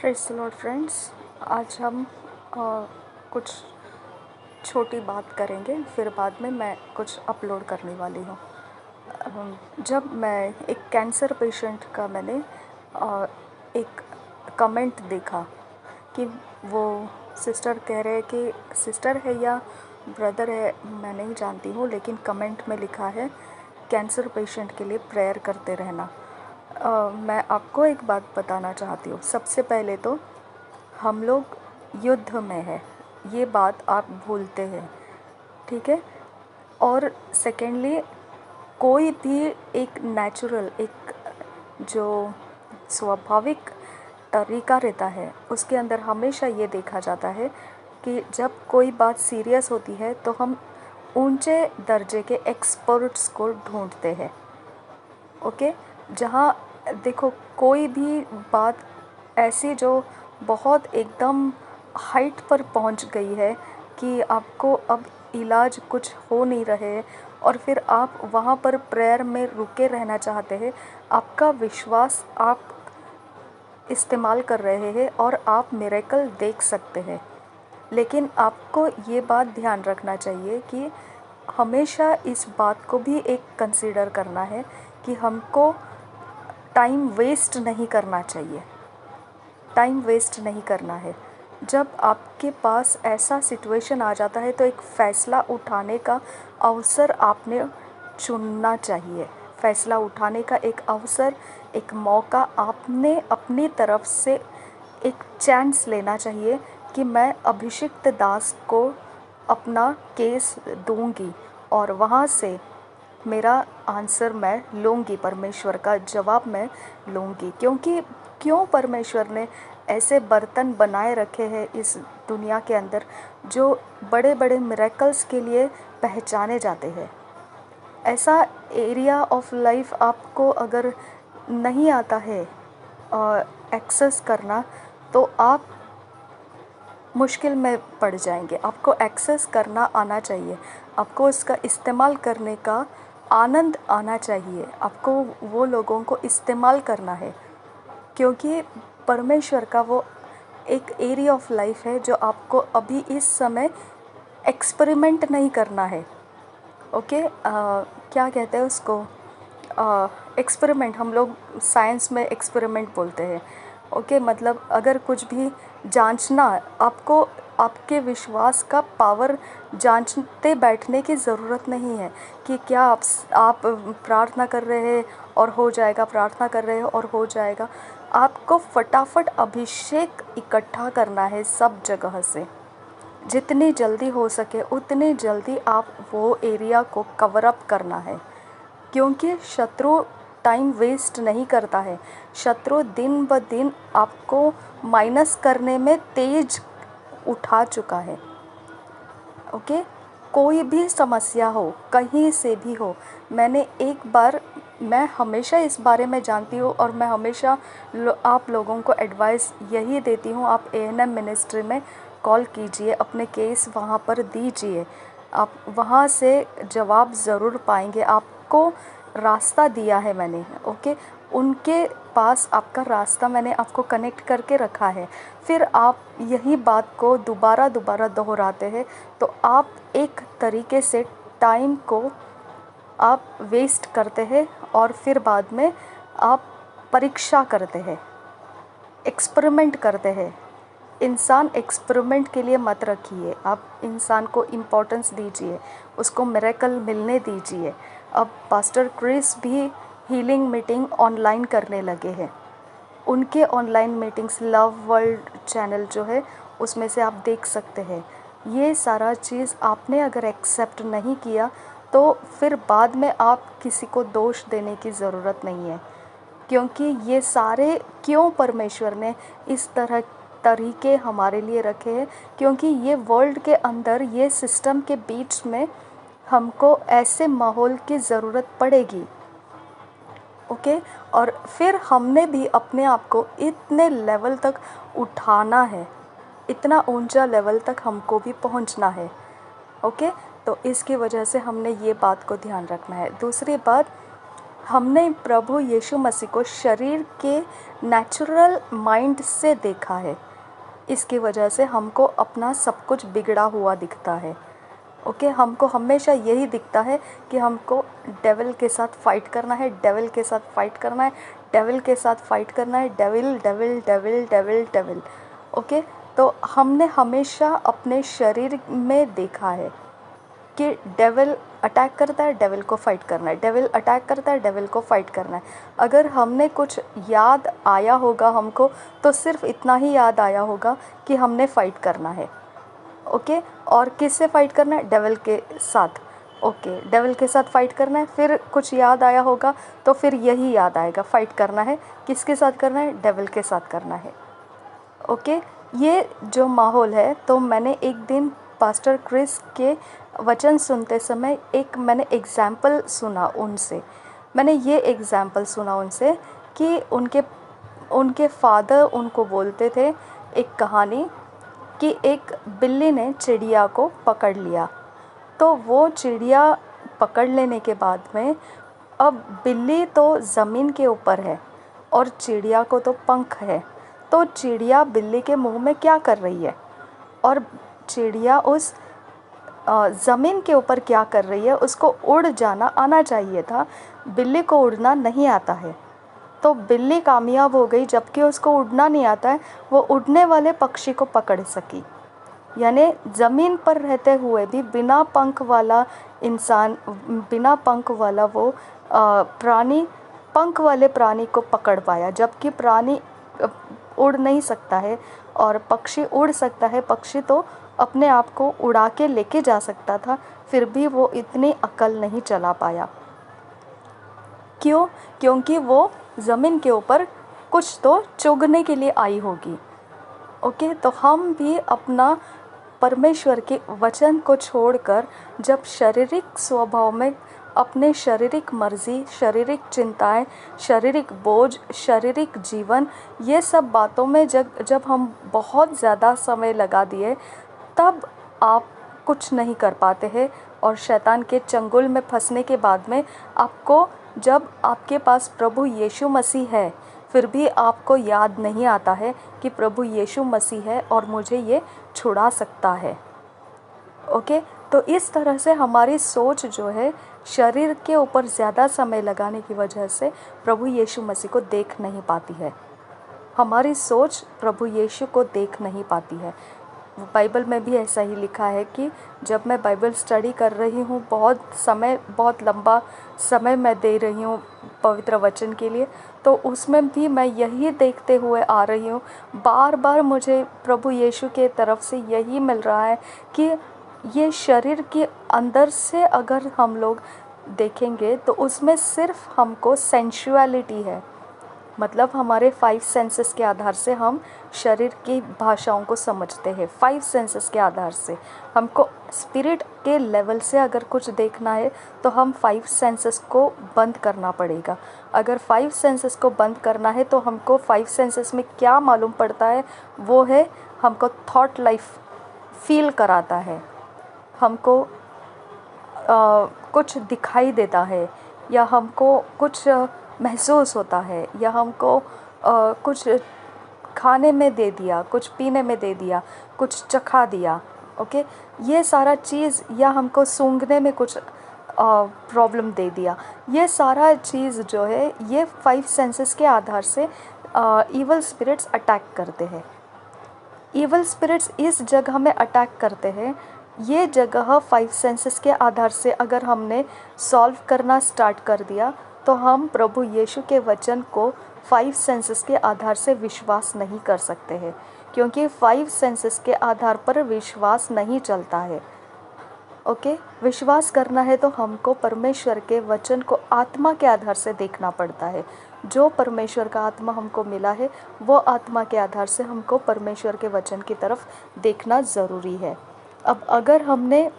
Praise the Lord friends. आज हम कुछ छोटी बात करेंगे, फिर बाद में मैं कुछ अपलोड करने वाली हूँ। जब मैं एक कैंसर पेशेंट का मैंने एक कमेंट देखा कि वो सिस्टर कह रहे हैं कि सिस्टर है या ब्रदर है मैं नहीं जानती हूँ, लेकिन कमेंट में लिखा है कैंसर पेशेंट के लिए प्रेयर करते रहना। मैं आपको एक बात बताना चाहती हूँ। सबसे पहले तो हम लोग युद्ध में है, ये बात आप भूलते हैं, ठीक है। और सेकेंडली कोई भी एक नेचुरल, एक जो स्वाभाविक तरीका रहता है, उसके अंदर हमेशा ये देखा जाता है कि जब कोई बात सीरियस होती है तो हम ऊंचे दर्जे के एक्सपर्ट्स को ढूंढते हैं। ओके, जहाँ देखो कोई भी बात ऐसी जो बहुत एकदम हाइट पर पहुंच गई है कि आपको अब इलाज कुछ हो नहीं रहे और फिर आप वहाँ पर प्रेयर में रुके रहना चाहते हैं। आपका विश्वास आप इस्तेमाल कर रहे हैं और आप मिरेकल देख सकते हैं, लेकिन आपको ये बात ध्यान रखना चाहिए कि हमेशा इस बात को भी एक कंसीडर करना है कि हमको टाइम वेस्ट नहीं करना चाहिए। टाइम वेस्ट नहीं करना है। जब आपके पास ऐसा सिचुएशन आ जाता है तो एक फ़ैसला उठाने का अवसर आपने चुनना चाहिए। फ़ैसला उठाने का एक अवसर, एक मौका आपने अपनी तरफ से एक चांस लेना चाहिए कि मैं अभिषिक्त दास को अपना केस दूंगी और वहाँ से मेरा आंसर मैं लूँगी, परमेश्वर का जवाब मैं लूँगी। क्यों परमेश्वर ने ऐसे बर्तन बनाए रखे हैं इस दुनिया के अंदर जो बड़े बड़े मिरेकल्स के लिए पहचाने जाते हैं। ऐसा एरिया ऑफ लाइफ आपको अगर नहीं आता है एक्सेस करना, तो आप मुश्किल में पड़ जाएंगे। आपको एक्सेस करना आना चाहिए, आपको इसका इस्तेमाल करने का आनंद आना चाहिए। आपको वो लोगों को इस्तेमाल करना है, क्योंकि परमेश्वर का वो एक एरिया ऑफ लाइफ है जो आपको अभी इस समय एक्सपेरिमेंट नहीं करना है। ओके, क्या कहते हैं उसको, एक्सपेरिमेंट, हम लोग साइंस में एक्सपेरिमेंट बोलते हैं। ओके, मतलब अगर कुछ भी जांचना, आपको आपके विश्वास का पावर जांचते बैठने की ज़रूरत नहीं है कि क्या आप प्रार्थना कर रहे हैं और हो जाएगा, प्रार्थना कर रहे हो और हो जाएगा। आपको फटाफट अभिषेक इकट्ठा करना है सब जगह से। जितनी जल्दी हो सके उतनी जल्दी आप वो एरिया को कवर अप करना है, क्योंकि शत्रु टाइम वेस्ट नहीं करता है। शत्रु दिन ब दिन आपको माइनस करने में तेज उठा चुका है। ओके, कोई भी समस्या हो, कहीं से भी हो, मैं हमेशा इस बारे में जानती हूँ और मैं हमेशा आप लोगों को एडवाइस यही देती हूँ, आप एएनएम मिनिस्ट्री में कॉल कीजिए, अपने केस वहाँ पर दीजिए, आप वहाँ से जवाब ज़रूर पाएंगे। आपको रास्ता दिया है मैंने, ओके, उनके पास आपका रास्ता मैंने आपको कनेक्ट करके रखा है। फिर आप यही बात को दोबारा दोबारा दोहराते हैं, तो आप एक तरीके से टाइम को आप वेस्ट करते हैं और फिर बाद में आप परीक्षा करते हैं, एक्सपेरिमेंट करते हैं। इंसान एक्सपेरिमेंट के लिए मत रखिए, आप इंसान को इम्पोर्टेंस दीजिए, उसको मिरेकल मिलने दीजिए। अब पास्टर क्रिस भी हीलिंग मीटिंग ऑनलाइन करने लगे हैं। उनके online meetings love world channel जो है उसमें से आप देख सकते हैं। ये सारा चीज़ आपने अगर एक्सेप्ट नहीं किया तो फिर बाद में आप किसी को दोष देने की ज़रूरत नहीं है, क्योंकि ये सारे क्यों परमेश्वर ने इस तरह तरीके हमारे लिए रखे हैं, क्योंकि ये वर्ल्ड के अंदर, ये सिस्टम के बीच में हमको ऐसे माहौल की ज़रूरत पड़ेगी। ओके, और फिर हमने भी अपने आप को इतने लेवल तक उठाना है, इतना ऊंचा लेवल तक हमको भी पहुंचना है। ओके, तो इसकी वजह से हमने ये बात को ध्यान रखना है। दूसरी बात, हमने प्रभु यीशु मसीह को शरीर के नेचुरल माइंड से देखा है। इसकी वजह से हमको अपना सब कुछ बिगड़ा हुआ दिखता है। ओके, हमको हमेशा यही दिखता है कि हमको डेविल के साथ फ़ाइट करना है, डेविल के साथ फ़ाइट करना है, डेविल के साथ फ़ाइट करना है, devil devil devil devil devil. Okay, तो हमने हमेशा अपने शरीर में देखा है कि डेविल अटैक करता है, डेविल को फ़ाइट करना है, डेविल अटैक करता है, डेविल को फ़ाइट करना है। अगर हमने कुछ याद आया होगा हमको, तो सिर्फ इतना ही याद आया होगा कि हमने फ़ाइट करना है। ओके, और किससे फ़ाइट करना है? डेविल के साथ। ओके, डेविल के साथ फ़ाइट करना है। फिर कुछ याद आया होगा तो फिर यही याद आएगा, फ़ाइट करना है। किसके साथ करना है? डेविल के साथ करना है। ओके, ये जो माहौल है, तो मैंने एक दिन पास्टर क्रिस के वचन सुनते समय मैंने एग्ज़ाम्पल सुना उनसे। मैंने ये एग्ज़ाम्पल सुना उनसे कि उनके फ़ादर उनको बोलते थे एक कहानी कि एक बिल्ली ने चिड़िया को पकड़ लिया। तो वो चिड़िया पकड़ लेने के बाद में अब बिल्ली तो ज़मीन के ऊपर है और चिड़िया को तो पंख है। तो चिड़िया बिल्ली के मुंह में क्या कर रही है, और चिड़िया उस ज़मीन के ऊपर क्या कर रही है? उसको उड़ जाना आना चाहिए था, बिल्ली को उड़ना नहीं आता है। तो बिल्ली कामयाब हो गई, जबकि उसको उड़ना नहीं आता है, वो उड़ने वाले पक्षी को पकड़ सकी। यानी ज़मीन पर रहते हुए भी बिना पंख वाला इंसान, बिना पंख वाला वो प्राणी पंख वाले प्राणी को पकड़ पाया, जबकि प्राणी उड़ नहीं सकता है और पक्षी उड़ सकता है। पक्षी तो अपने आप को उड़ा के लेके जा सकता था, फिर भी वो इतनी अकल नहीं चला पाया। क्यों? क्योंकि वो ज़मीन के ऊपर कुछ तो चुगने के लिए आई होगी। ओके, तो हम भी अपना परमेश्वर के वचन को छोड़कर जब शारीरिक स्वभाव में अपने शारीरिक मर्ज़ी, शारीरिक चिंताएं, शारीरिक बोझ, शारीरिक जीवन, ये सब बातों में जब हम बहुत ज़्यादा समय लगा दिए, तब आप कुछ नहीं कर पाते हैं। और शैतान के चंगुल में फंसने के बाद में आपको, जब आपके पास प्रभु यीशु मसीह है, फिर भी आपको याद नहीं आता है कि प्रभु यीशु मसीह है और मुझे ये छुड़ा सकता है। ओके, तो इस तरह से हमारी सोच जो है शरीर के ऊपर ज़्यादा समय लगाने की वजह से प्रभु यीशु मसीह को देख नहीं पाती है। हमारी सोच प्रभु यीशु को देख नहीं पाती है। बाइबल में भी ऐसा ही लिखा है कि जब मैं बाइबल स्टडी कर रही हूँ, बहुत लंबा समय मैं दे रही हूँ पवित्र वचन के लिए, तो उसमें भी मैं यही देखते हुए आ रही हूँ। बार बार मुझे प्रभु यीशु के तरफ से यही मिल रहा है कि ये शरीर के अंदर से अगर हम लोग देखेंगे तो उसमें सिर्फ हमको सेंशुअलिटी है। मतलब हमारे 5 सेंसेस के आधार से हम शरीर की भाषाओं को समझते हैं। 5 सेंसेस के आधार से हमको स्पिरिट के लेवल से अगर कुछ देखना है तो हम 5 सेंसेस को बंद करना पड़ेगा। अगर 5 सेंसेस को बंद करना है तो हमको 5 सेंसेस में क्या मालूम पड़ता है, वो है हमको थॉट लाइफ फील कराता है, हमको कुछ दिखाई देता है, या हमको कुछ महसूस होता है, या हमको कुछ खाने में दे दिया, कुछ पीने में दे दिया, कुछ चखा दिया। ओके, ये सारा चीज़, या हमको सूंघने में कुछ प्रॉब्लम दे दिया। ये सारा चीज़ जो है ये 5 सेंसेस के आधार से ईवल स्पिरिट्स अटैक करते हैं। ईवल स्पिरिट्स इस जगह में अटैक करते हैं, ये जगह 5 सेंसेस के आधार से अगर हमने सॉल्व करना स्टार्ट कर दिया तो हम प्रभु यीशु के वचन को 5 सेंसेस के आधार से विश्वास नहीं कर सकते हैं, क्योंकि 5 सेंसेस के आधार पर विश्वास नहीं चलता है। ओके, विश्वास करना है तो हमको परमेश्वर के वचन को आत्मा के आधार से देखना पड़ता है। जो परमेश्वर का आत्मा हमको मिला है, वो आत्मा के आधार से हमको परमेश्वर के वचन की तरफ देखना ज़रूरी है। अब अगर हमने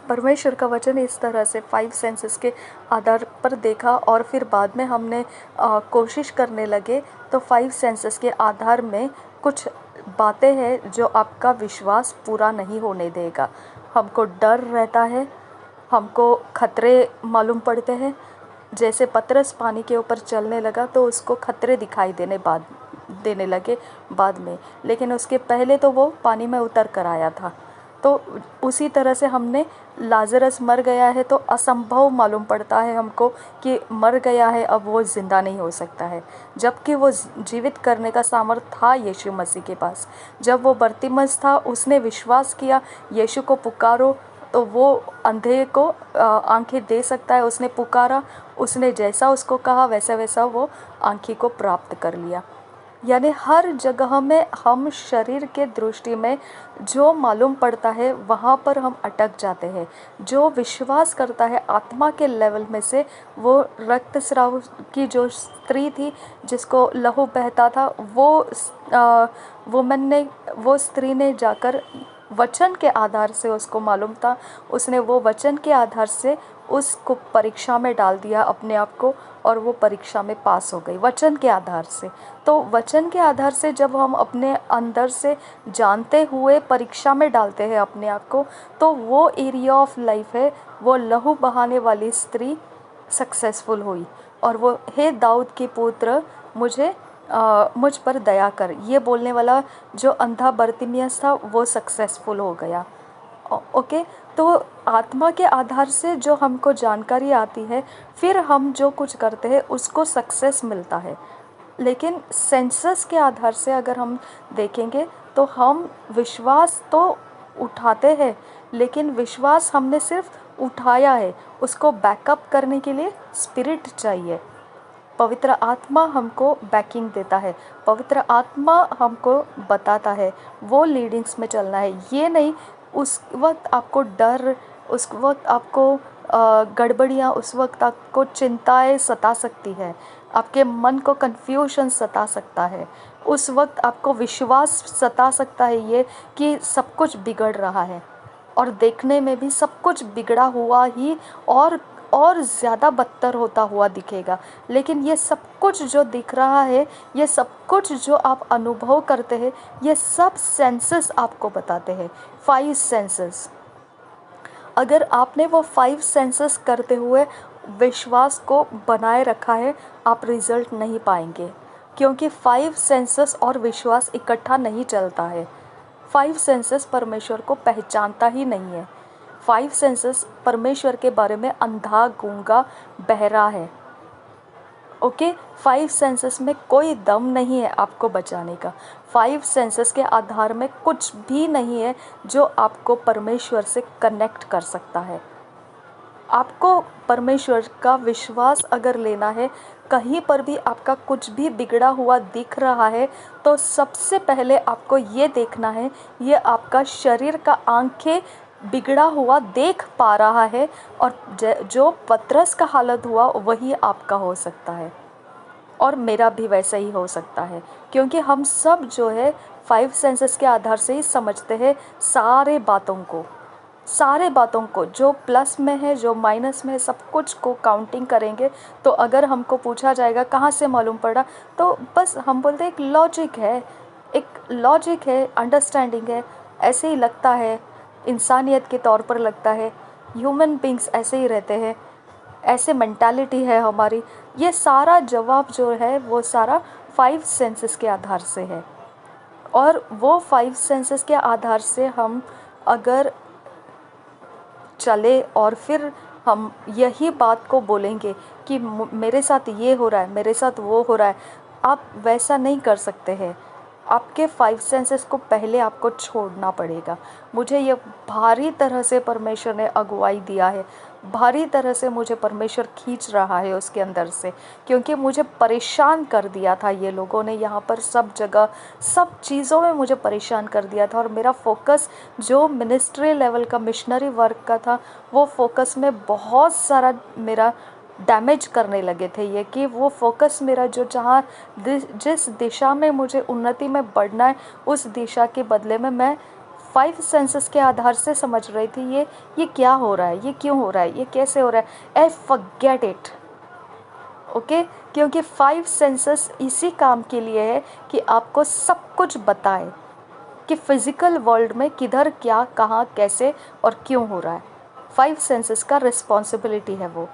परमेश्वर का वचन इस तरह से 5 सेंसेस के आधार पर देखा और फिर बाद में हमने कोशिश करने लगे, तो 5 सेंसेस के आधार में कुछ बातें हैं जो आपका विश्वास पूरा नहीं होने देगा। हमको डर रहता है, हमको खतरे मालूम पड़ते हैं, जैसे पतरस पानी के ऊपर चलने लगा तो उसको खतरे दिखाई देने लगे बाद में, लेकिन उसके पहले तो वो पानी में उतर कर आया था। तो उसी तरह से हमने लाजरस मर गया है तो असंभव मालूम पड़ता है हमको कि मर गया है, अब वो ज़िंदा नहीं हो सकता है, जबकि वो जीवित करने का सामर्थ्य था यीशु मसीह के पास। जब वो बरतिमस था, उसने विश्वास किया, यीशु को पुकारो तो वो अंधे को आंखें दे सकता है। उसने पुकारा, उसने जैसा उसको कहा वैसा वैसा वो आंखी को प्राप्त कर लिया। यानी हर जगह में हम शरीर के दृष्टि में जो मालूम पड़ता है वहाँ पर हम अटक जाते हैं। जो विश्वास करता है आत्मा के लेवल में से, वो रक्तस्राव की जो स्त्री थी जिसको लहू बहता था, वो स्त्री ने जाकर वचन के आधार से, उसको मालूम था, उसने वो वचन के आधार से उसको परीक्षा में डाल दिया अपने आप को, और वो परीक्षा में पास हो गई वचन के आधार से। तो वचन के आधार से जब हम अपने अंदर से जानते हुए परीक्षा में डालते हैं अपने आप को, तो वो एरिया ऑफ लाइफ है, वो लहू बहाने वाली स्त्री सक्सेसफुल हुई, और वो हे दाऊद के पुत्र मुझ पर दया कर, ये बोलने वाला जो अंधा बरतिमियस था वो सक्सेसफुल हो गया। ओके, तो आत्मा के आधार से जो हमको जानकारी आती है, फिर हम जो कुछ करते हैं उसको सक्सेस मिलता है। लेकिन सेंसस के आधार से अगर हम देखेंगे तो हम विश्वास तो उठाते हैं, लेकिन विश्वास हमने सिर्फ उठाया है, उसको बैकअप करने के लिए स्पिरिट चाहिए। पवित्र आत्मा हमको बैकिंग देता है, पवित्र आत्मा हमको बताता है वो लीडिंग्स में चलना है। ये नहीं उस वक्त आपको डर, उस वक्त आपको गड़बड़ियाँ, उस वक्त आपको चिंताएं सता सकती है, आपके मन को कन्फ्यूजन सता सकता है, उस वक्त आपको विश्वास सता सकता है ये कि सब कुछ बिगड़ रहा है, और देखने में भी सब कुछ बिगड़ा हुआ ही और ज़्यादा बदतर होता हुआ दिखेगा। लेकिन ये सब कुछ जो दिख रहा है, ये सब कुछ जो आप अनुभव करते हैं, ये सब सेंसेस आपको बताते हैं, 5 सेंसेस। अगर आपने वो 5 सेंसेस करते हुए विश्वास को बनाए रखा है, आप रिज़ल्ट नहीं पाएंगे, क्योंकि 5 सेंसेस और विश्वास इकट्ठा नहीं चलता है। 5 सेंसेस परमेश्वर को पहचानता ही नहीं है। 5 सेंसेस परमेश्वर के बारे में अंधा, गूंगा, बहरा है। ओके, 5 सेंसेस में कोई दम नहीं है आपको बचाने का। 5 सेंसेस के आधार में कुछ भी नहीं है जो आपको परमेश्वर से कनेक्ट कर सकता है। आपको परमेश्वर का विश्वास अगर लेना है, कहीं पर भी आपका कुछ भी बिगड़ा हुआ दिख रहा है, तो सबसे पहले आपको ये देखना है, ये आपका शरीर का आंखें बिगड़ा हुआ देख पा रहा है, और जो पतरस का हालत हुआ वही आपका हो सकता है, और मेरा भी वैसा ही हो सकता है, क्योंकि हम सब जो है 5 सेंसेस के आधार से ही समझते हैं सारे बातों को, जो प्लस में है, जो माइनस में है, सब कुछ को काउंटिंग करेंगे। तो अगर हमको पूछा जाएगा कहाँ से मालूम पड़ा, तो बस हम बोलते हैं एक लॉजिक है, अंडरस्टैंडिंग है, ऐसे ही लगता है, इंसानियत के तौर पर लगता है, ह्यूमन बींग्स ऐसे ही रहते हैं, ऐसे मेंटालिटी है हमारी। ये सारा जवाब जो है वो सारा 5 सेंसेस के आधार से है, और वो 5 सेंसेस के आधार से हम अगर चले और फिर हम यही बात को बोलेंगे कि मेरे साथ ये हो रहा है, मेरे साथ वो हो रहा है, आप वैसा नहीं कर सकते हैं। आपके 5 सेंसेस को पहले आपको छोड़ना पड़ेगा। मुझे ये भारी तरह से परमेश्वर ने अगुवाई दिया है, भारी तरह से मुझे परमेश्वर खींच रहा है उसके अंदर से, क्योंकि मुझे परेशान कर दिया था ये लोगों ने, यहाँ पर सब जगह सब चीज़ों में मुझे परेशान कर दिया था। और मेरा फोकस जो मिनिस्ट्री लेवल का मिशनरी वर्क का था, वो फोकस में बहुत सारा मेरा डैमेज करने लगे थे ये, कि वो फोकस मेरा जो जिस दिशा में मुझे उन्नति में बढ़ना है, उस दिशा के बदले में मैं 5 सेंसेस के आधार से समझ रही थी ये क्या हो रहा है, ये क्यों हो रहा है, ये कैसे हो रहा है। I forget it. ओके, क्योंकि 5 सेंसेस इसी काम के लिए है कि आपको सब कुछ बताए कि फिज़िकल वर्ल्ड में किधर, क्या, कहाँ, कैसे और क्यों हो रहा है। 5 सेंसेस का रिस्पॉन्सिबिलिटी है वो।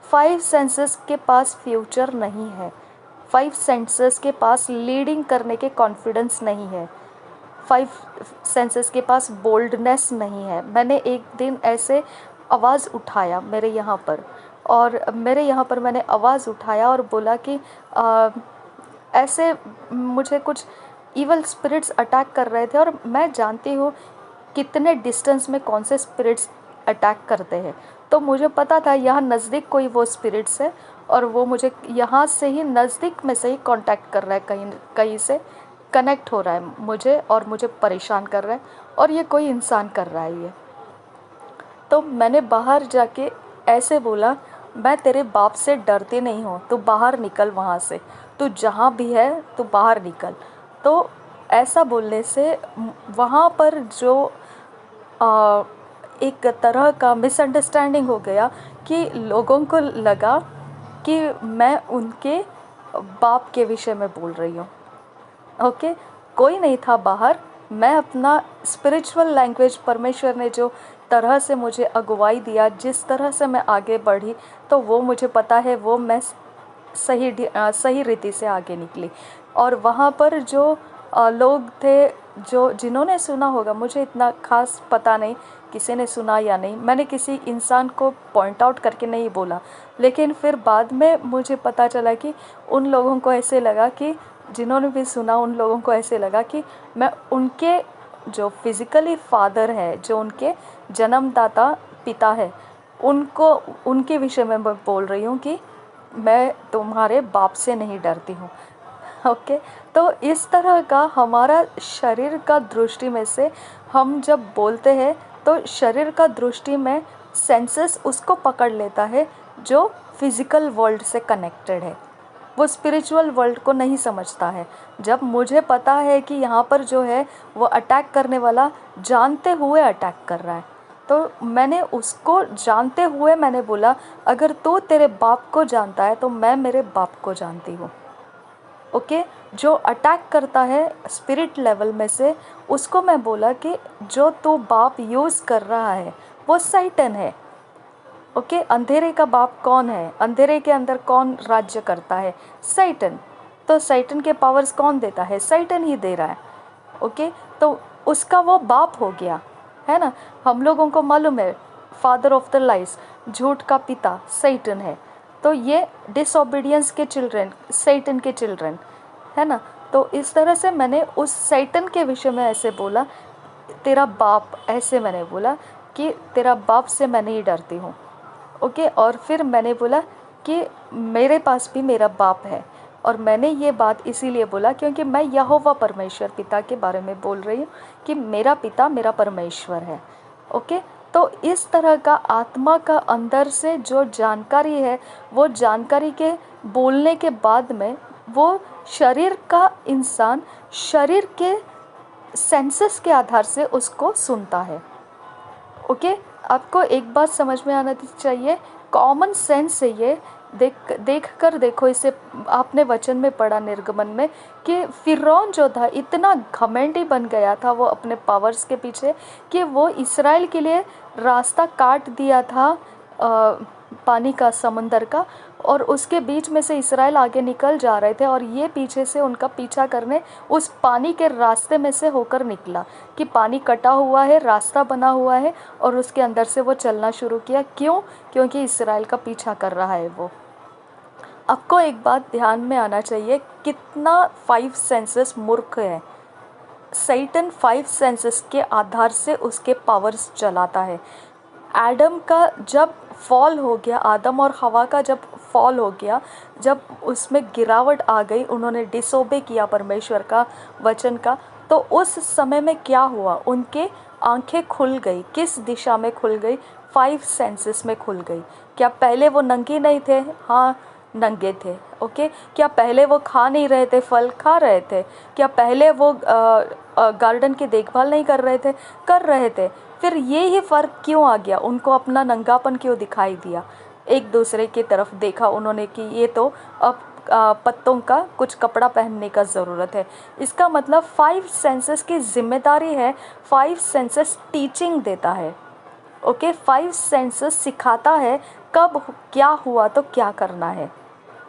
फाइव सेंसेस के पास फ्यूचर नहीं है, फाइव सेंसेस के पास लीडिंग करने के कॉन्फिडेंस नहीं है, फाइव सेंसेस के पास बोल्डनेस नहीं है। मैंने एक दिन ऐसे आवाज़ उठाया मेरे यहाँ पर, और मेरे यहाँ पर मैंने आवाज़ उठाया और बोला कि ऐसे मुझे कुछ इवल स्पिरिट्स अटैक कर रहे थे, और मैं जानती हूँ कितने डिस्टेंस में कौन से स्पिरिट्स अटैक करते हैं। तो मुझे पता था यहाँ नज़दीक कोई वो स्पिरिट्स है, और वो मुझे यहाँ से ही नज़दीक में से ही कांटेक्ट कर रहा है, कहीं कहीं से कनेक्ट हो रहा है मुझे, और मुझे परेशान कर रहा है, और ये कोई इंसान कर रहा है ये। तो मैंने बाहर जाके ऐसे बोला, मैं तेरे बाप से डरती नहीं हूँ, तू बाहर निकल वहाँ से, तू जहाँ भी है तू बाहर निकल। तो ऐसा बोलने से वहाँ पर जो एक तरह का मिसअंडरस्टैंडिंग हो गया कि लोगों को लगा कि मैं उनके बाप के विषय में बोल रही हूँ। ओके, कोई नहीं था बाहर, मैं अपना स्पिरिचुअल लैंग्वेज, परमेश्वर ने जो तरह से मुझे अगुवाई दिया, जिस तरह से मैं आगे बढ़ी, तो वो मुझे पता है, वो मैं सही रीति से आगे निकली। और वहाँ पर जो लोग थे, जो जिन्होंने सुना होगा, मुझे इतना खास पता नहीं किसी ने सुना या नहीं, मैंने किसी इंसान को पॉइंट आउट करके नहीं बोला, लेकिन फिर बाद में मुझे पता चला कि उन लोगों को ऐसे लगा कि जिन्होंने भी सुना, उन लोगों को ऐसे लगा कि मैं उनके जो फिज़िकली फादर है, जो उनके जन्मदाता पिता है, उनको, उनके विषय में मैं बोल रही हूँ कि मैं तुम्हारे बाप से नहीं डरती हूँ। ओके, तो इस तरह का हमारा शरीर का दृष्टि में से हम जब बोलते हैं, तो शरीर का दृष्टि में सेंसेस उसको पकड़ लेता है जो फिज़िकल वर्ल्ड से कनेक्टेड है, वो स्पिरिचुअल वर्ल्ड को नहीं समझता है। जब मुझे पता है कि यहाँ पर जो है वो अटैक करने वाला जानते हुए अटैक कर रहा है, तो मैंने उसको जानते हुए मैंने बोला, अगर तू तेरे बाप को जानता है तो मैं मेरे बाप को जानती हूँ। ओके, जो अटैक करता है स्पिरिट लेवल में से, उसको मैं बोला कि जो तू बाप यूज़ कर रहा है वो सैटन है। ओके, अंधेरे का बाप कौन है? अंधेरे के अंदर कौन राज्य करता है? सैटन। तो सैटन के पावर्स कौन देता है? सैटन ही दे रहा है। ओके, तो उसका वो बाप हो गया, है ना। हम लोगों को मालूम है फादर ऑफ द लाइज, झूठ का पिता सैटन है। तो ये डिसओबीडियंस के चिल्ड्रन, सैटन के चिल्ड्रन, है ना। तो इस तरह से मैंने उस सैटन के विषय में ऐसे बोला, तेरा बाप, ऐसे मैंने बोला कि तेरा बाप से मैं नहीं डरती हूँ। ओके, और फिर मैंने बोला कि मेरे पास भी मेरा बाप है, और मैंने ये बात इसीलिए बोला क्योंकि मैं यहोवा परमेश्वर पिता के बारे में बोल रही हूँ कि मेरा पिता मेरा परमेश्वर है। ओके, तो इस तरह का आत्मा का अंदर से जो जानकारी है, वो जानकारी के बोलने के बाद में वो शरीर का इंसान शरीर के सेंसेस के आधार से उसको सुनता है। ओके, आपको एक बात समझ में आना चाहिए, कॉमन सेंस से ये देख कर देखो, इसे आपने वचन में पढ़ा निर्गमन में कि फिरौन जो था इतना घमंडी बन गया था वो अपने पावर्स के पीछे, कि वो इस्राएल के लिए रास्ता काट दिया था पानी का, समंदर का, और उसके बीच में से इस्राएल आगे निकल जा रहे थे, और ये पीछे से उनका पीछा करने उस पानी के रास्ते में से होकर निकला कि पानी कटा हुआ है, रास्ता बना हुआ है, और उसके अंदर से वो चलना शुरू किया। क्यों? क्योंकि इस्राएल का पीछा कर रहा है वो। आपको एक बात ध्यान में आना चाहिए, कितना फाइव सेंसेस मूर्ख है। सैटन फाइव सेंसेस के आधार से उसके पावर्स चलाता है। एडम का जब फॉल हो गया, आदम और हवा का जब फॉल हो गया, जब उसमें गिरावट आ गई, उन्होंने डिसोबे किया परमेश्वर का वचन का, तो उस समय में क्या हुआ? उनके आंखें खुल गई। किस दिशा में खुल गई? फाइव सेंसेस में खुल गई। क्या पहले वो नंगे नहीं थे? हाँ, नंगे थे। ओके, क्या पहले वो खा नहीं रहे थे? फल खा रहे थे। क्या पहले वो गार्डन की देखभाल नहीं कर रहे थे? कर रहे थे। फिर ये ही फ़र्क क्यों आ गया? उनको अपना नंगापन क्यों दिखाई दिया? एक दूसरे की तरफ देखा उन्होंने कि ये तो अब पत्तों का कुछ कपड़ा पहनने का ज़रूरत है। इसका मतलब फाइव सेंसेस की जिम्मेदारी है, फाइव सेंसेस टीचिंग देता है। ओके, फाइव सेंसेस सिखाता है कब क्या हुआ तो क्या करना है।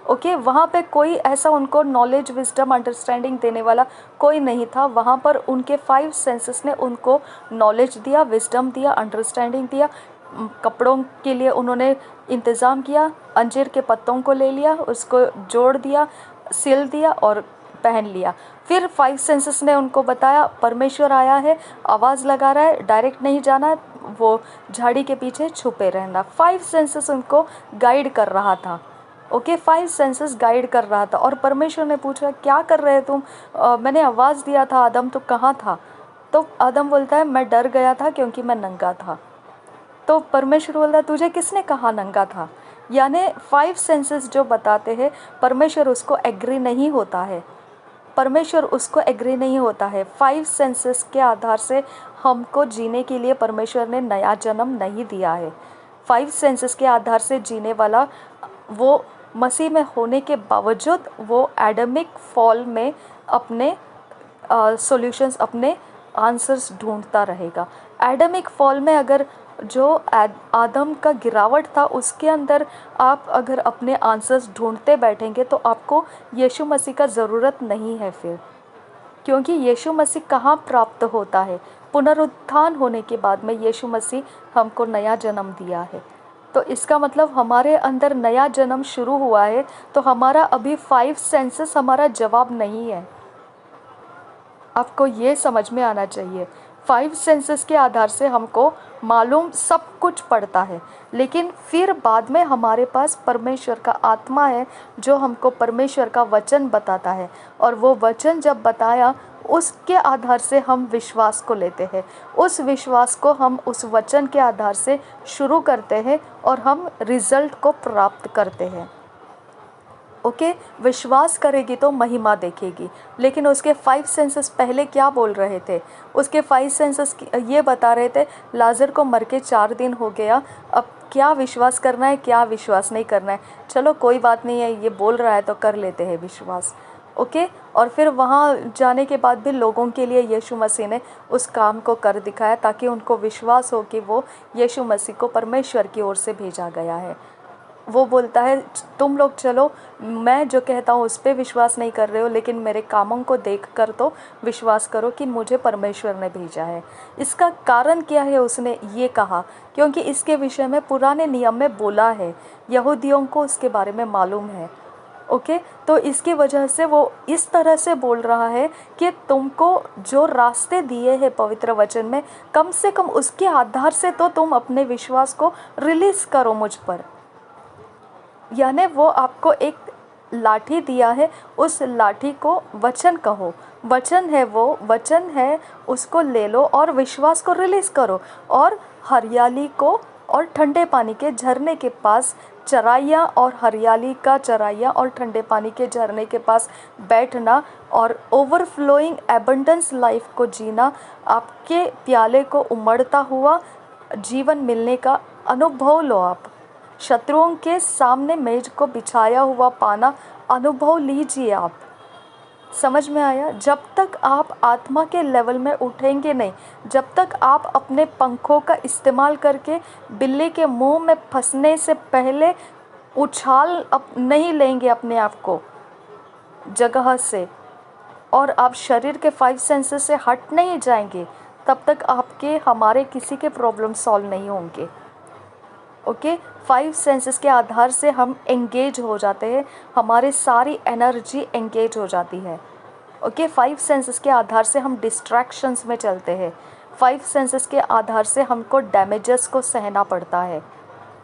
ओके, वहाँ पे कोई ऐसा उनको नॉलेज, विजडम, अंडरस्टैंडिंग देने वाला कोई नहीं था। वहाँ पर उनके 5 सेंसेस ने उनको नॉलेज दिया, विजडम दिया, अंडरस्टैंडिंग दिया। कपड़ों के लिए उन्होंने इंतज़ाम किया, अंजीर के पत्तों को ले लिया, उसको जोड़ दिया, सिल दिया और पहन लिया। फिर 5 सेंसेस ने उनको बताया परमेश्वर आया है, आवाज़ लगा रहा है, डायरेक्ट नहीं जाना, वो झाड़ी के पीछे छुपे रहना। 5 सेंसेस उनको गाइड कर रहा था। ओके, 5 सेंसेस गाइड कर रहा था। और परमेश्वर ने पूछा क्या कर रहे तुम? मैंने आवाज़ दिया था आदम, तो कहाँ था? तो आदम बोलता है मैं डर गया था क्योंकि मैं नंगा था। तो परमेश्वर बोलता है तुझे किसने कहा नंगा था? यानी 5 सेंसेस जो बताते हैं, परमेश्वर उसको एग्री नहीं होता है। परमेश्वर उसको एग्री नहीं होता है। 5 सेंसेस के आधार से हमको जीने के लिए परमेश्वर ने नया जन्म नहीं दिया है। 5 सेंसेस के आधार से जीने वाला वो मसीह में होने के बावजूद वो एडमिक फॉल में अपने सॉल्यूशंस, अपने आंसर्स ढूंढता रहेगा। एडमिक फॉल में अगर जो आदम का गिरावट था उसके अंदर आप अगर अपने आंसर्स ढूंढते बैठेंगे तो आपको यीशु मसीह का ज़रूरत नहीं है फिर, क्योंकि यीशु मसीह कहाँ प्राप्त होता है? पुनरुत्थान होने के बाद में यीशु मसीह हमको नया जन्म दिया है। तो इसका मतलब हमारे अंदर नया जन्म शुरू हुआ है। तो हमारा अभी 5 सेंसेस हमारा जवाब नहीं है। आपको ये समझ में आना चाहिए। 5 सेंसेस के आधार से हमको मालूम सब कुछ पड़ता है, लेकिन फिर बाद में हमारे पास परमेश्वर का आत्मा है जो हमको परमेश्वर का वचन बताता है। और वो वचन जब बताया उसके आधार से हम विश्वास को लेते हैं। उस विश्वास को हम उस वचन के आधार से शुरू करते हैं और हम रिजल्ट को प्राप्त करते हैं। ओके, विश्वास करेगी तो महिमा देखेगी। लेकिन उसके 5 सेंसेस पहले क्या बोल रहे थे? उसके 5 सेंसेस ये बता रहे थे लाजर को मर के 4 दिन हो गया, अब क्या विश्वास करना है, क्या विश्वास नहीं करना है। चलो कोई बात नहीं है, ये बोल रहा है तो कर लेते हैं विश्वास। ओके, और फिर वहाँ जाने के बाद भी लोगों के लिए यीशु मसीह ने उस काम को कर दिखाया ताकि उनको विश्वास हो कि वो यीशु मसीह को परमेश्वर की ओर से भेजा गया है। वो बोलता है तुम लोग चलो, मैं जो कहता हूँ उस पर विश्वास नहीं कर रहे हो, लेकिन मेरे कामों को देख कर तो विश्वास करो कि मुझे परमेश्वर ने भेजा है। इसका कारण क्या है? उसने ये कहा क्योंकि इसके विषय में पुराने नियम में बोला है, यहूदियों को इसके बारे में मालूम है। ओके, तो इसकी वजह से वो इस तरह से बोल रहा है कि तुमको जो रास्ते दिए हैं पवित्र वचन में, कम से कम उसके आधार से तो तुम अपने विश्वास को रिलीज़ करो मुझ पर। यानी वो आपको एक लाठी दिया है, उस लाठी को वचन कहो। वचन है, वो वचन है, उसको ले लो और विश्वास को रिलीज़ करो। और हरियाली को और ठंडे पानी के झरने के पास चराइयाँ, और हरियाली का चराइयाँ और ठंडे पानी के झरने के पास बैठना और ओवरफ्लोइंग एबंडेंस लाइफ को जीना, आपके प्याले को उमड़ता हुआ जीवन मिलने का अनुभव लो। आप शत्रुओं के सामने मेज को बिछाया हुआ पाना अनुभव लीजिए। आप समझ में आया? जब तक आप आत्मा के लेवल में उठेंगे नहीं, जब तक आप अपने पंखों का इस्तेमाल करके बिल्ली के मुंह में फंसने से पहले उछाल नहीं लेंगे अपने आप को जगह से, और आप शरीर के 5 सेंसेस से हट नहीं जाएंगे, तब तक आपके हमारे किसी के प्रॉब्लम सॉल्व नहीं होंगे। ओके, 5 सेंसेस के आधार से हम एंगेज हो जाते हैं, हमारी सारी एनर्जी एंगेज हो जाती है। ओके, 5 सेंसेस के आधार से हम डिस्ट्रैक्शंस में चलते हैं। 5 सेंसेस के आधार से हमको डैमेजेस को सहना पड़ता है।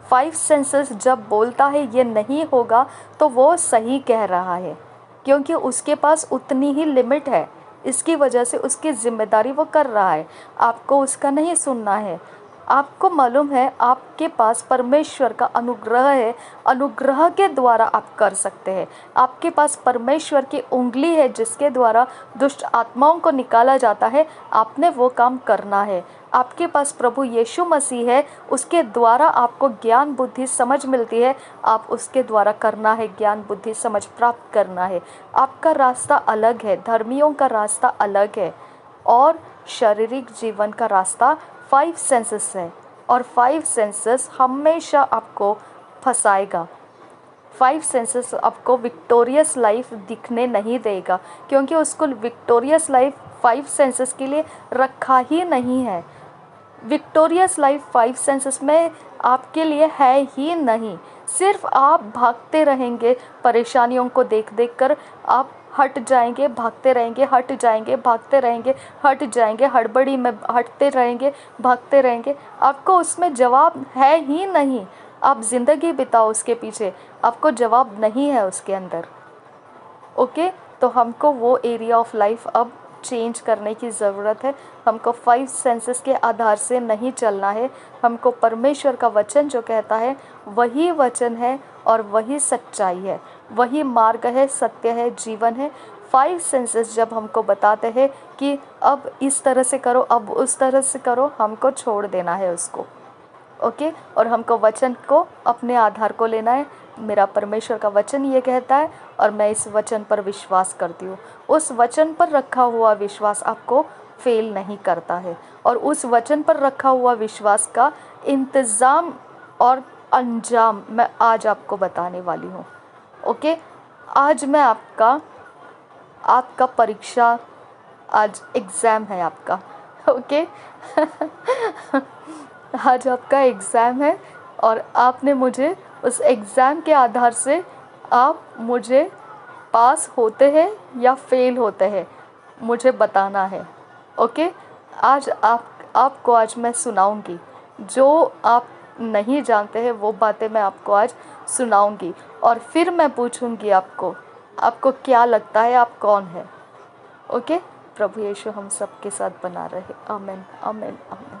5 सेंसेस जब बोलता है ये नहीं होगा तो वो सही कह रहा है, क्योंकि उसके पास उतनी ही लिमिट है। इसकी वजह से उसकी जिम्मेदारी वो कर रहा है, आपको उसका नहीं सुनना है। आपको मालूम है आपके पास परमेश्वर का अनुग्रह है, अनुग्रह के द्वारा आप कर सकते हैं। आपके पास परमेश्वर की उंगली है जिसके द्वारा दुष्ट आत्माओं को निकाला जाता है, आपने वो काम करना है। आपके पास प्रभु यीशु मसीह है, उसके द्वारा आपको ज्ञान बुद्धि समझ मिलती है, आप उसके द्वारा करना है, ज्ञान बुद्धि समझ प्राप्त करना है। आपका रास्ता अलग है, धर्मियों का रास्ता अलग है, और शारीरिक जीवन का रास्ता 5 सेंसेस है। और 5 सेंसेस हमेशा आपको फंसाएगा। 5 सेंसेस आपको विक्टोरियस लाइफ दिखने नहीं देगा, क्योंकि उसको विक्टोरियस लाइफ 5 सेंसेस के लिए रखा ही नहीं है। विक्टोरियस लाइफ 5 सेंसेस में आपके लिए है ही नहीं। सिर्फ आप भागते रहेंगे, परेशानियों को देख देख कर आप हट जाएंगे, भागते रहेंगे, हट जाएंगे, भागते रहेंगे, हट जाएंगे, हड़बड़ी में हटते रहेंगे, भागते रहेंगे। आपको उसमें जवाब है ही नहीं। आप ज़िंदगी बिताओ उसके पीछे, आपको जवाब नहीं है उसके अंदर। ओके, तो हमको वो एरिया ऑफ लाइफ अब चेंज करने की ज़रूरत है। हमको 5 सेंसेस के आधार से नहीं चलना है। हमको परमेश्वर का वचन जो कहता है वही वचन है और वही सच्चाई है, वही मार्ग है, सत्य है, जीवन है। 5 सेंसेस जब हमको बताते हैं कि अब इस तरह से करो, अब उस तरह से करो, हमको छोड़ देना है उसको। ओके, और हमको वचन को अपने आधार को लेना है। मेरा परमेश्वर का वचन ये कहता है और मैं इस वचन पर विश्वास करती हूँ। उस वचन पर रखा हुआ विश्वास आपको फेल नहीं करता है, और उस वचन पर रखा हुआ विश्वास का इंतज़ाम और अंजाम मैं आज आपको बताने वाली हूँ। ओके, आज मैं आपका परीक्षा, आज एग्ज़ाम है आपका। ओके आज आपका एग्ज़ाम है और आपने मुझे उस एग्ज़ाम के आधार से आप मुझे पास होते हैं या फेल होते हैं मुझे बताना है। ओके, आज आपको आज मैं सुनाऊंगी, जो आप नहीं जानते हैं वो बातें मैं आपको आज सुनाऊंगी, और फिर मैं पूछूंगी आपको क्या लगता है, आप कौन है। ओके, प्रभु यीशु हम सब के साथ बना रहे। आमीन, आमीन, आमीन।